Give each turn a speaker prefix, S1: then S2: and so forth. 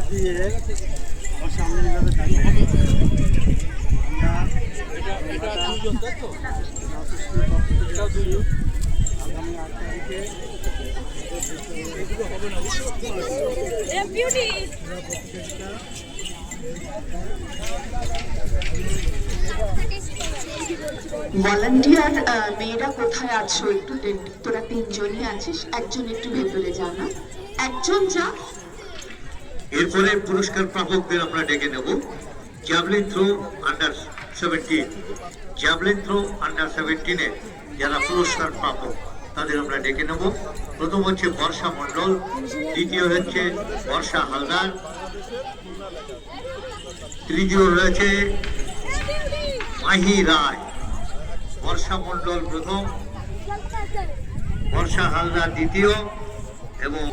S1: দিয়ে আমার সামনে এইভাবে দাঁড়িয়ে আগামী 8 তারিখে
S2: ভলান্টিয়ার মেয়েরা কোথায় আছো? একটু তোরা তিনজনই আছিস, একজন একটু ভেতরে যা না, একজন যা।
S3: এরপরে পুরস্কার প্রাপকদের আমরা ডেকে নেব। Javelin throw under 17, javelin throw under 17-এ যারা পুরস্কার প্রাপক তাদের আমরা ডেকে নেব। প্রথম হচ্ছে বর্ষা মণ্ডল, দ্বিতীয় হচ্ছে বর্ষা হালদার, তৃতীয় রয়েছে মাহি রায়। বর্ষা মণ্ডল প্রথম, বর্ষা হালদার দ্বিতীয় এবং